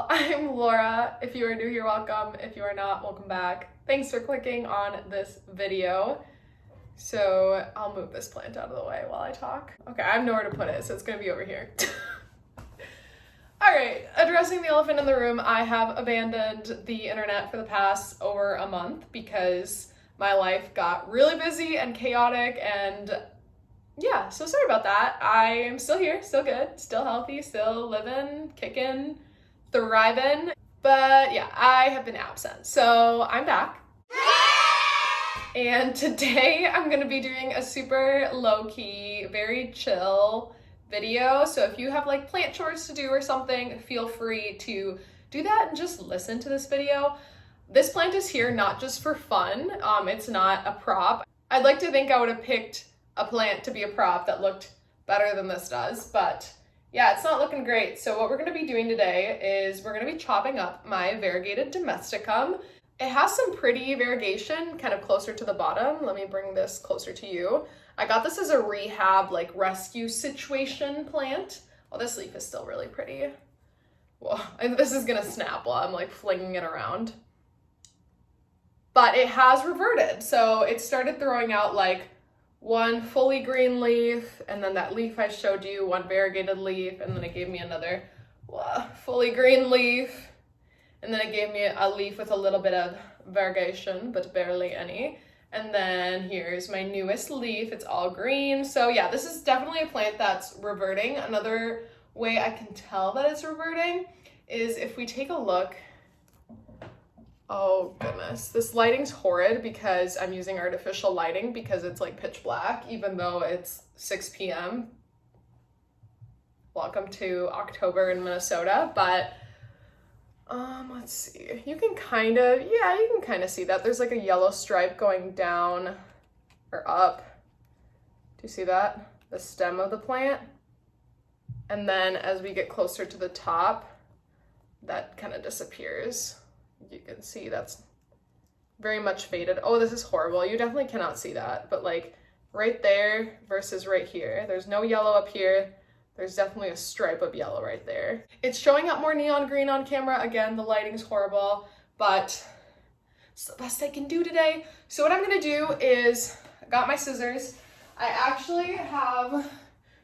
y'all, I'm Laura. If you are new here, welcome. If you are not, welcome back. Thanks for clicking on this video. So I'll move this plant out of the way while I talk. Okay, I have nowhere to put it, so it's gonna be over here. All right, addressing the elephant in the room, I have abandoned the internet for the past over a month because my life got really busy and chaotic, and yeah, so sorry about that. I am still here, still good, still healthy, still living, kicking, thriving. But yeah, I have been absent. So I'm back. And today I'm gonna be doing a super low-key, very chill video. So if you have like plant chores to do or something, feel free to do that and just listen to this video. This plant is here not just for fun. It's not a prop. I'd like to think I would have picked a plant to be a prop that looked better than this does, but yeah, it's not looking great. So what we're gonna be doing today is we're gonna be chopping up my Variegated Domesticum. It has some pretty variegation kind of closer to the bottom. Let me bring this closer to you. I got this as a rehab, like rescue situation plant. Oh, this leaf is still really pretty. Whoa, and this is gonna snap while I'm like flinging it around. But it has reverted. So it started throwing out like one fully green leaf, and then that leaf I showed you, one variegated leaf, and then it gave me another fully green leaf, and then it gave me a leaf with a little bit of variegation, but barely any. And then here's my newest leaf, it's all green. So yeah, this is definitely a plant that's reverting. Another way I can tell that it's reverting is if we take a look. Oh goodness, this lighting's horrid because I'm using artificial lighting because it's like pitch black, even though it's 6 p.m. Welcome to October in Minnesota, but let's see. You can kind of see that. There's like a yellow stripe going down or up. Do you see that? The stem of the plant. And then as we get closer to the top, that kind of disappears. You can see that's very much faded. Oh, this is horrible. You definitely cannot see that, but like right there versus right here, there's no yellow up here. There's definitely a stripe of yellow right there. It's showing up more neon green on camera. Again, the lighting's horrible, but it's the best I can do today. So what I'm gonna do is, I got my scissors. I actually have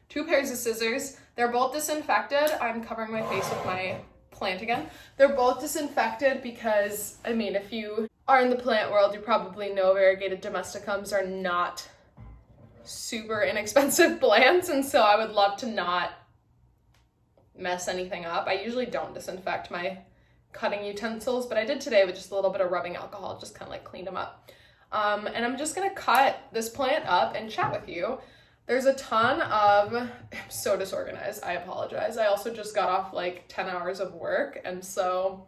2 pairs of scissors. They're both disinfected. I'm covering my face with my plant again. They're both disinfected because, I mean, if you are in the plant world, you probably know variegated domesticums are not super inexpensive plants, and so I would love to not mess anything up. I usually don't disinfect my cutting utensils, but I did today with just a little bit of rubbing alcohol, just kind of like cleaned them up. And I'm just gonna cut this plant up and chat with you. There's a ton of, I'm so disorganized, I apologize. I also just got off like 10 hours of work, and so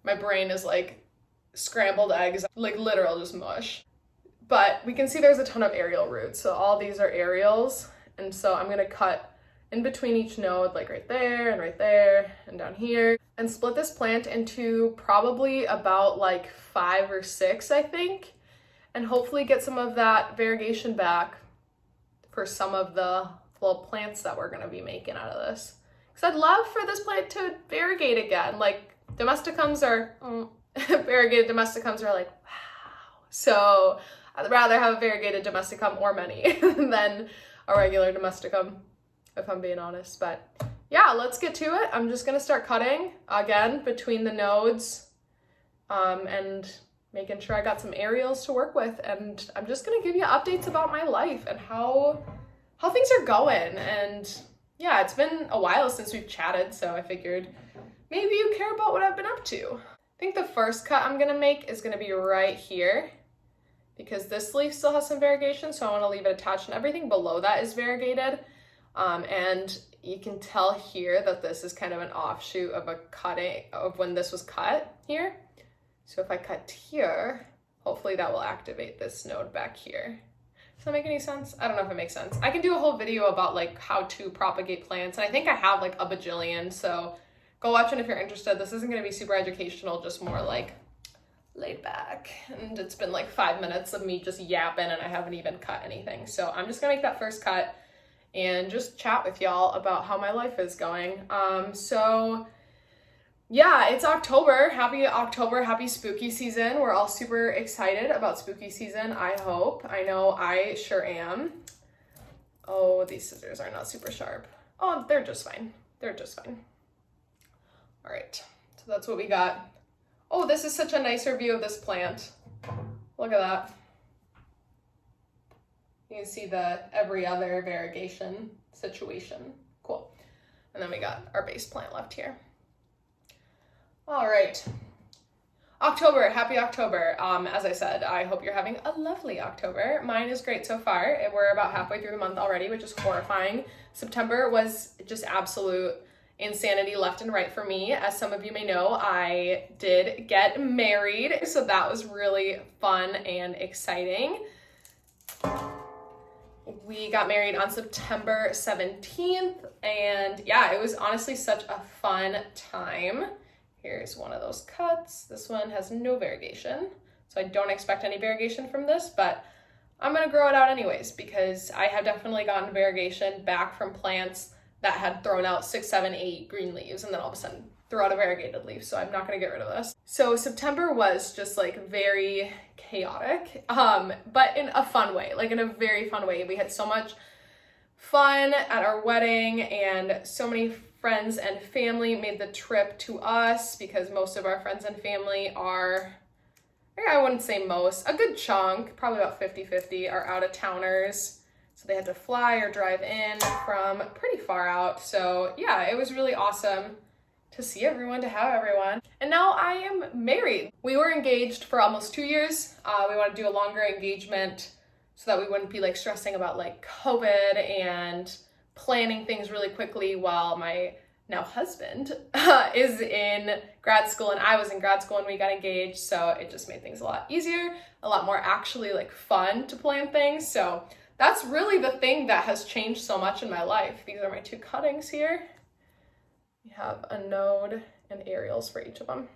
my brain is like scrambled eggs, like literal just mush. But we can see there's a ton of aerial roots. So all these are aerials, and so I'm gonna cut in between each node, like right there and down here, and split this plant into probably about like 5 or 6, I think, and hopefully get some of that variegation back for some of the little plants that we're gonna be making out of this. Because I'd love for this plant to variegate again. Like domesticums are, variegated domesticums are like, wow. So I'd rather have a variegated domesticum or many than a regular domesticum, if I'm being honest. But yeah, let's get to it. I'm just gonna start cutting again between the nodes and making sure I got some aerials to work with, and I'm just gonna give you updates about my life and how things are going. And yeah, it's been a while since we've chatted, so I figured maybe you care about what I've been up to. I think the first cut I'm gonna make is gonna be right here because this leaf still has some variegation, so I wanna leave it attached, and everything below that is variegated. And you can tell here that this is kind of an offshoot of a cutting of when this was cut here. So if I cut here, hopefully that will activate this node back here. Does that make any sense? I don't know if it makes sense. I can do a whole video about like how to propagate plants, and I think I have like a bajillion, so go watch it if you're interested. This isn't gonna be super educational, just more like laid back. And it's been like 5 minutes of me just yapping and I haven't even cut anything. So I'm just gonna make that first cut and just chat with y'all about how my life is going. So yeah, it's October. Happy October, happy spooky season. We're all super excited about spooky season, I hope. I know I sure am. Oh, these scissors are not super sharp. Oh, they're just fine. They're just fine. All right, so that's what we got. Oh, this is such a nicer view of this plant. Look at that. You can see the every other variegation situation. Cool. And then we got our base plant left here. All right. October, happy October. As I said, I hope you're having a lovely October. Mine is great so far. We're about halfway through the month already, which is horrifying. September was just absolute insanity left and right for me. As some of you may know, I did get married, so that was really fun and exciting. We got married on September 17th, and yeah, it was honestly such a fun time. Here's one of those cuts. This one has no variegation, so I don't expect any variegation from this, but I'm gonna grow it out anyways because I have definitely gotten variegation back from plants that had thrown out 6, 7, 8 green leaves and then all of a sudden threw out a variegated leaf, so I'm not gonna get rid of this. So September was just like very chaotic, but in a fun way, like in a very fun way. We had so much fun at our wedding, and so many friends and family made the trip to us because most of our friends and family are, I wouldn't say most, a good chunk, probably about 50-50 are out of towners. So they had to fly or drive in from pretty far out. So yeah, it was really awesome to see everyone, to have everyone. And now I am married. We were engaged for almost 2 years. We want to do a longer engagement so that we wouldn't be like stressing about like COVID and planning things really quickly while my now husband is in grad school and I was in grad school when we got engaged. So it just made things a lot easier, a lot more actually like fun to plan things. So that's really the thing that has changed so much in my life. These are my 2 cuttings here. We have a node and aerials for each of them.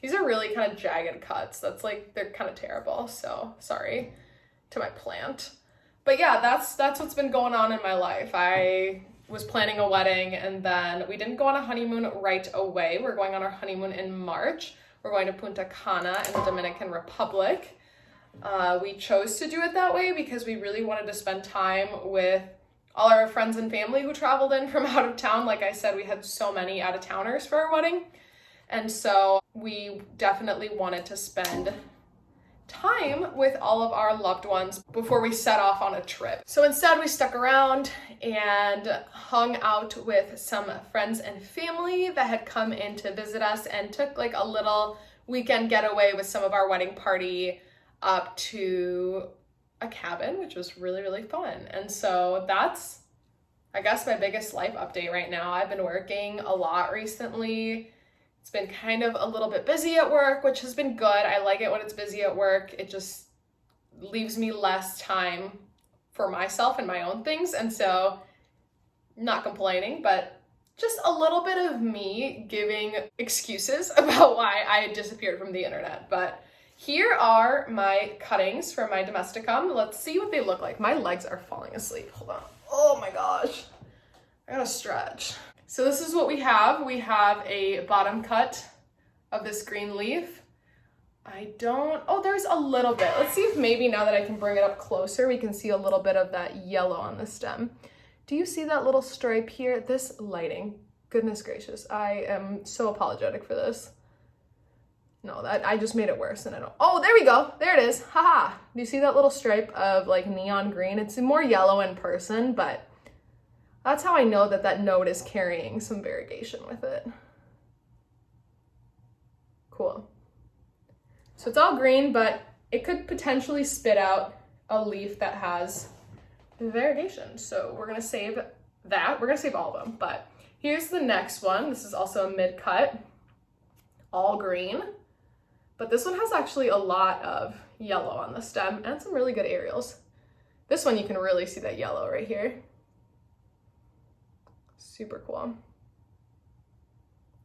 These are really kind of jagged cuts. That's like, they're kind of terrible. So sorry to my plant. But yeah, that's what's been going on in my life. I was planning a wedding and then we didn't go on a honeymoon right away. We're going on our honeymoon in March. We're going to Punta Cana in the Dominican Republic. We chose to do it that way because we really wanted to spend time with all our friends and family who traveled in from out of town. Like I said, we had so many out of towners for our wedding. And so we definitely wanted to spend time with all of our loved ones before we set off on a trip. So instead we stuck around and hung out with some friends and family that had come in to visit us and took like a little weekend getaway with some of our wedding party up to a cabin, which was really, really fun. And so that's, I guess, my biggest life update right now. I've been working a lot recently. It's been kind of a little bit busy at work, which has been good. I like it when it's busy at work. It just leaves me less time for myself and my own things. And so, not complaining, but just a little bit of me giving excuses about why I had disappeared from the internet. But here are my cuttings from my Domesticum. Let's see what they look like. My legs are falling asleep. Hold on. Oh my gosh. I gotta stretch. So this is what we have. We have a bottom cut of this green leaf. There's a little bit. Let's see if maybe now that I can bring it up closer, we can see a little bit of that yellow on the stem. Do you see that little stripe here? This lighting, goodness gracious. I am so apologetic for this. No, I just made it worse and I don't. Oh, there we go. There it is. Haha. Do you see that little stripe of like neon green? It's more yellow in person, but that's how I know that that node is carrying some variegation with it. Cool. So it's all green, but it could potentially spit out a leaf that has variegation. So we're gonna save that. We're gonna save all of them, but here's the next one. This is also a mid-cut, all green. But this one has actually a lot of yellow on the stem and some really good aerials. This one you can really see that yellow right here. Super cool.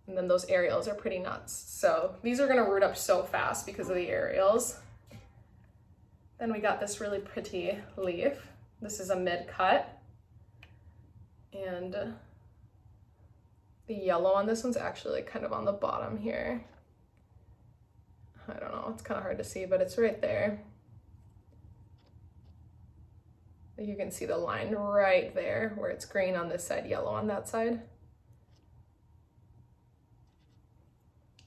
And then those aerials are pretty nuts. So these are gonna root up so fast because of the aerials. Then we got this really pretty leaf. This is a mid-cut. And The yellow on this one's actually like kind of on the bottom here. I don't know, it's kind of hard to see, but it's right there. You can see the line right there where it's green on this side, yellow on that side.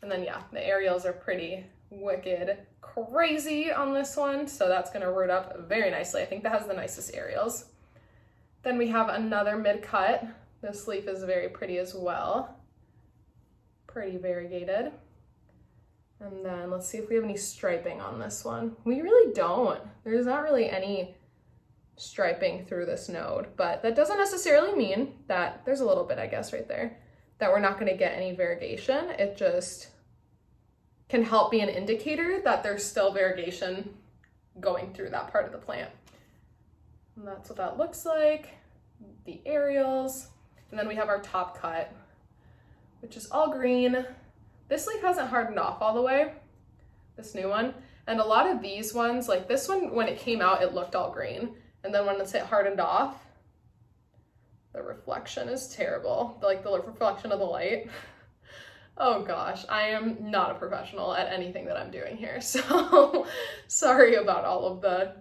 And then yeah, the aerials are pretty wicked crazy on this one, so that's gonna root up very nicely. I think that has the nicest aerials. Then we have another mid-cut. This leaf is very pretty as well. Pretty variegated. And then let's see if we have any striping on this one. We really don't. There's not really any striping through this node, but that doesn't necessarily mean that, there's a little bit I guess right there, that we're not gonna get any variegation. It just can help be an indicator that there's still variegation going through that part of the plant. And that's what that looks like, the aerials. And then we have our top cut, which is all green. This leaf hasn't hardened off all the way, this new one. And a lot of these ones, like this one, when it came out, it looked all green. And then when it's hardened off, the reflection is terrible. Like the reflection of the light. Oh gosh, I am not a professional at anything that I'm doing here. So sorry about all of the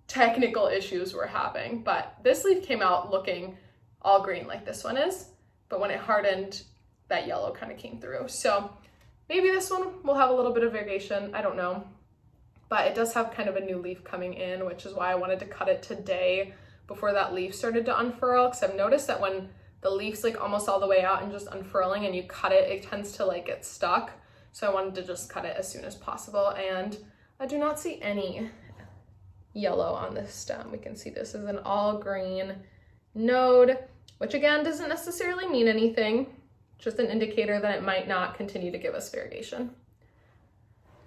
technical issues we're having, but this leaf came out looking all green like this one is, but when it hardened, that yellow kind of came through. So maybe this one will have a little bit of variegation, I don't know, but it does have kind of a new leaf coming in, which is why I wanted to cut it today before that leaf started to unfurl, because I've noticed that when the leaf's like almost all the way out and just unfurling and you cut it, it tends to like get stuck. So I wanted to just cut it as soon as possible, and I do not see any yellow on this stem. We can see this is an all green node, which again doesn't necessarily mean anything, just an indicator that it might not continue to give us variegation.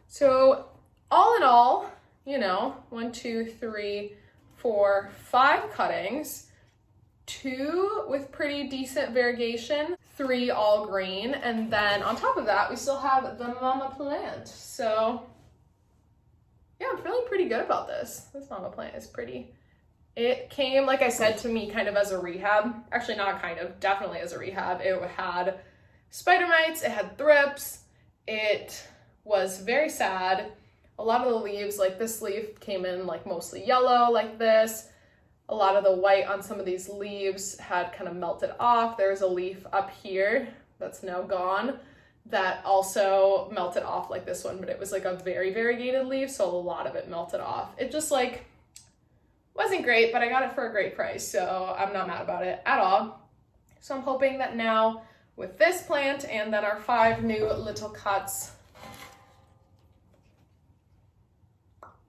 So all in all, you know, 1, 2, 3, 4, 5 cuttings, 2 with pretty decent variegation, 3 all green, and then on top of that we still have the mama plant. So yeah, I'm feeling pretty good about this. This mama plant is pretty. It came, like I said, to me kind of as a rehab. Actually, not kind of, definitely as a rehab. It had spider mites, it had thrips, it was very sad. A lot of the leaves, like this leaf came in like mostly yellow like this. A lot of the white on some of these leaves had kind of melted off. There's a leaf up here that's now gone that also melted off like this one, but it was like a very variegated leaf, so a lot of it melted off. It just like wasn't great, but I got it for a great price, so I'm not mad about it at all. So I'm hoping that now with this plant and then our 5 new little cuts,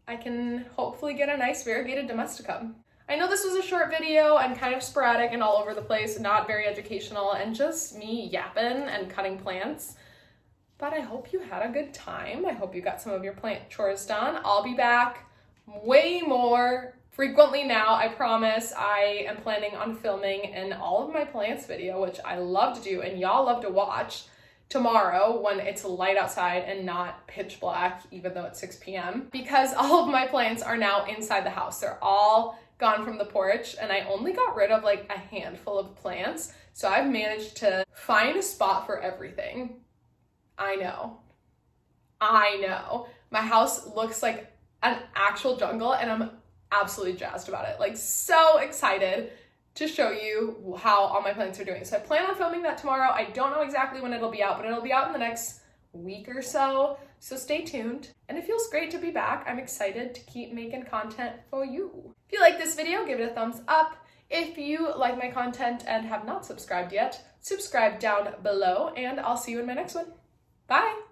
I can hopefully get a nice variegated domesticum. I know this was a short video and kind of sporadic and all over the place, not very educational, and just me yapping and cutting plants. But I hope you had a good time. I hope you got some of your plant chores done. I'll be back way more frequently now, I promise. I am planning on filming an all of my plants video, which I love to do and y'all love to watch, tomorrow when it's light outside and not pitch black, even though it's 6 p.m. because all of my plants are now inside the house. They're all gone from the porch and I only got rid of like a handful of plants. So I've managed to find a spot for everything. I know. My house looks like an actual jungle and I'm absolutely jazzed about it. Like so excited to show you how all my plants are doing. So I plan on filming that tomorrow. I don't know exactly when it'll be out, but it'll be out in the next week or so. So stay tuned. And it feels great to be back. I'm excited to keep making content for you. If you like this video, give it a thumbs up. If you like my content and have not subscribed yet, subscribe down below and I'll see you in my next one. Bye.